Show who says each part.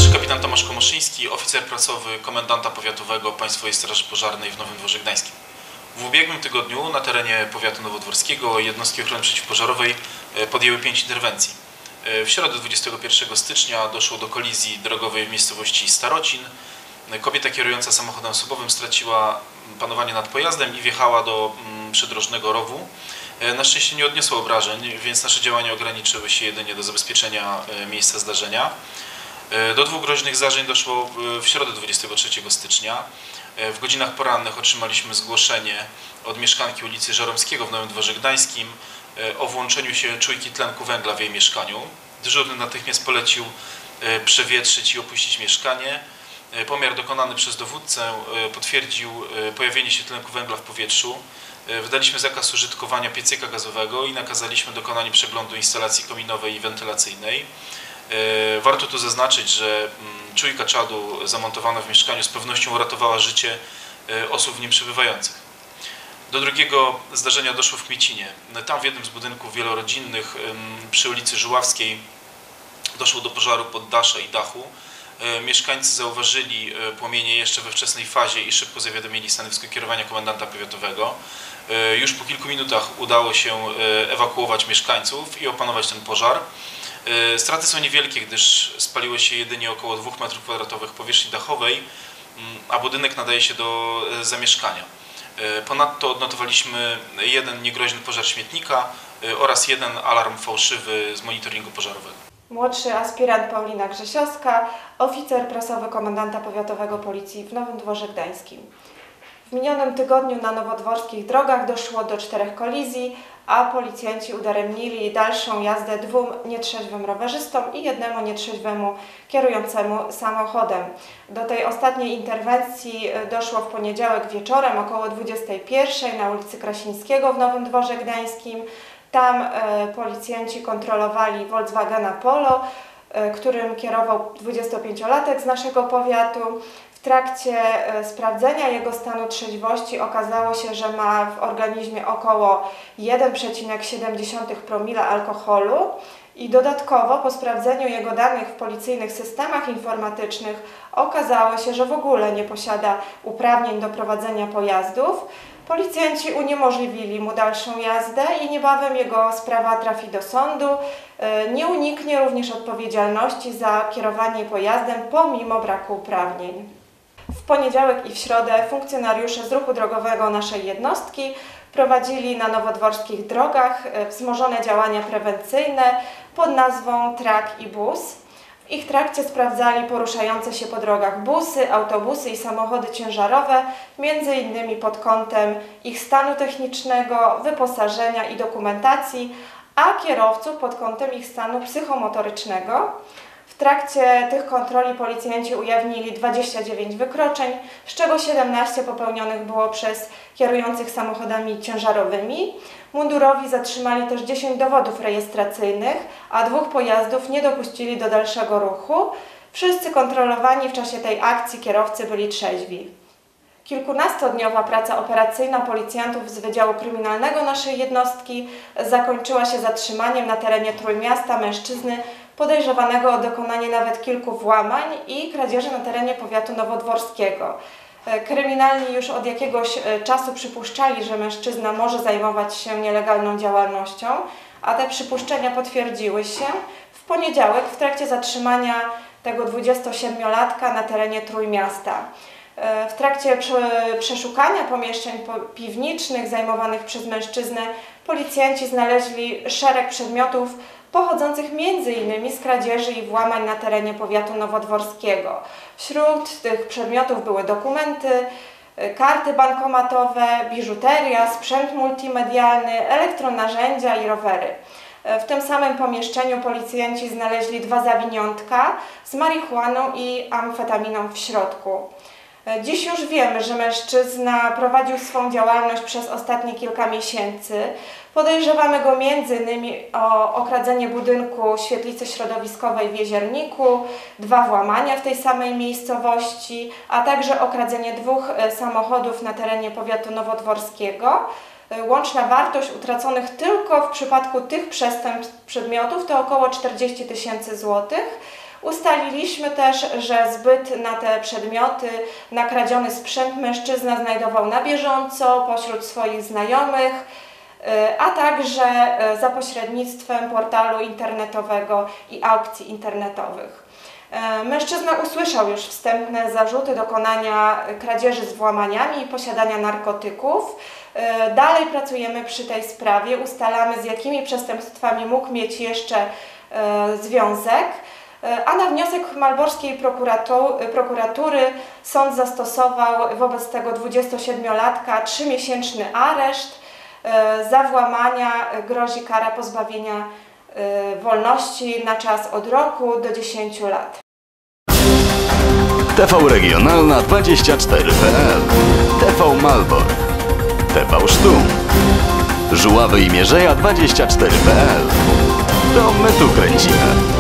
Speaker 1: Starszy kapitan Tomasz Komoszyński, oficer prasowy komendanta powiatowego Państwowej Straży Pożarnej w Nowym Dworze Gdańskim. W ubiegłym tygodniu na terenie powiatu nowodworskiego jednostki ochrony przeciwpożarowej podjęły 5 interwencji. W środę 21 stycznia doszło do kolizji drogowej w miejscowości Starocin. Kobieta kierująca samochodem osobowym straciła panowanie nad pojazdem i wjechała do przydrożnego rowu. Na szczęście nie odniosła obrażeń, więc nasze działania ograniczyły się jedynie do zabezpieczenia miejsca zdarzenia. Do 2 groźnych zdarzeń doszło w środę 23 stycznia. W godzinach porannych otrzymaliśmy zgłoszenie od mieszkanki ulicy Żeromskiego w Nowym Dworze Gdańskim o włączeniu się czujki tlenku węgla w jej mieszkaniu. Dyżurny natychmiast polecił przewietrzyć i opuścić mieszkanie. Pomiar dokonany przez dowódcę potwierdził pojawienie się tlenku węgla w powietrzu. Wydaliśmy zakaz użytkowania piecyka gazowego i nakazaliśmy dokonanie przeglądu instalacji kominowej i wentylacyjnej. Warto tu zaznaczyć, że czujka czadu zamontowana w mieszkaniu z pewnością uratowała życie osób w nim przebywających. Do drugiego zdarzenia doszło w Kmiecinie. Tam w jednym z budynków wielorodzinnych przy ulicy Żuławskiej doszło do pożaru poddasza i dachu. Mieszkańcy zauważyli płomienie jeszcze we wczesnej fazie i szybko zawiadomili stanowisko kierowania komendanta powiatowego. Już po kilku minutach udało się ewakuować mieszkańców i opanować ten pożar. Straty są niewielkie, gdyż spaliło się jedynie około 2 m2 powierzchni dachowej, a budynek nadaje się do zamieszkania. Ponadto odnotowaliśmy 1 niegroźny pożar śmietnika oraz 1 alarm fałszywy z monitoringu pożarowego.
Speaker 2: Młodszy aspirant Paulina Grzesiowska, oficer prasowy komendanta powiatowego Policji w Nowym Dworze Gdańskim. W minionym tygodniu na nowodworskich drogach doszło do 4 kolizji, a policjanci udaremnili dalszą jazdę 2 nietrzeźwym rowerzystom i 1 nietrzeźwemu kierującemu samochodem. Do tej ostatniej interwencji doszło w poniedziałek wieczorem około 21 na ulicy Krasińskiego w Nowym Dworze Gdańskim. Tam policjanci kontrolowali Volkswagena Polo, którym kierował 25-latek z naszego powiatu. W trakcie sprawdzenia jego stanu trzeźwości okazało się, że ma w organizmie około 1,7 promila alkoholu i dodatkowo po sprawdzeniu jego danych w policyjnych systemach informatycznych okazało się, że w ogóle nie posiada uprawnień do prowadzenia pojazdów. Policjanci uniemożliwili mu dalszą jazdę i niebawem jego sprawa trafi do sądu. Nie uniknie również odpowiedzialności za kierowanie pojazdem pomimo braku uprawnień. W poniedziałek i w środę funkcjonariusze z ruchu drogowego naszej jednostki prowadzili na nowodworskich drogach wzmożone działania prewencyjne pod nazwą Trak i Bus. W ich trakcie sprawdzali poruszające się po drogach busy, autobusy i samochody ciężarowe, m.in. pod kątem ich stanu technicznego, wyposażenia i dokumentacji, a kierowców pod kątem ich stanu psychomotorycznego. W trakcie tych kontroli policjanci ujawnili 29 wykroczeń, z czego 17 popełnionych było przez kierujących samochodami ciężarowymi. Mundurowi zatrzymali też 10 dowodów rejestracyjnych, a 2 pojazdów nie dopuścili do dalszego ruchu. Wszyscy kontrolowani w czasie tej akcji kierowcy byli trzeźwi. Kilkunastodniowa praca operacyjna policjantów z Wydziału Kryminalnego naszej jednostki zakończyła się zatrzymaniem na terenie Trójmiasta mężczyzny podejrzewanego o dokonanie nawet kilku włamań i kradzieży na terenie powiatu nowodworskiego. Kryminalni już od jakiegoś czasu przypuszczali, że mężczyzna może zajmować się nielegalną działalnością, a te przypuszczenia potwierdziły się w poniedziałek w trakcie zatrzymania tego 27-latka na terenie Trójmiasta. W trakcie przeszukania pomieszczeń piwniczych zajmowanych przez mężczyznę policjanci znaleźli szereg przedmiotów pochodzących m.in. z kradzieży i włamań na terenie powiatu nowodworskiego. Wśród tych przedmiotów były dokumenty, karty bankomatowe, biżuteria, sprzęt multimedialny, elektronarzędzia i rowery. W tym samym pomieszczeniu policjanci znaleźli 2 zawiniątka z marihuaną i amfetaminą w środku. Dziś już wiemy, że mężczyzna prowadził swą działalność przez ostatnie kilka miesięcy. Podejrzewamy go m.in. o okradzenie budynku świetlicy środowiskowej w Jezierniku, 2 włamania w tej samej miejscowości, a także okradzenie 2 samochodów na terenie powiatu nowodworskiego. Łączna wartość utraconych tylko w przypadku tych przestępstw przedmiotów to około 40 000 złotych. Ustaliliśmy też, że zbyt na te przedmioty, na kradziony sprzęt mężczyzna znajdował na bieżąco pośród swoich znajomych, a także za pośrednictwem portalu internetowego i aukcji internetowych. Mężczyzna usłyszał już wstępne zarzuty dokonania kradzieży z włamaniami i posiadania narkotyków. Dalej pracujemy przy tej sprawie, ustalamy, z jakimi przestępstwami mógł mieć jeszcze związek, a na wniosek malborskiej prokuratury sąd zastosował wobec tego 27-latka 3-miesięczny areszt. Za włamania grozi kara pozbawienia wolności na czas od roku do 10 lat.
Speaker 3: TV Regionalna 24.pl, TV Malbor, TV Sztum, Żuławy i Mierzeja 24.pl. To my tu kręcimy.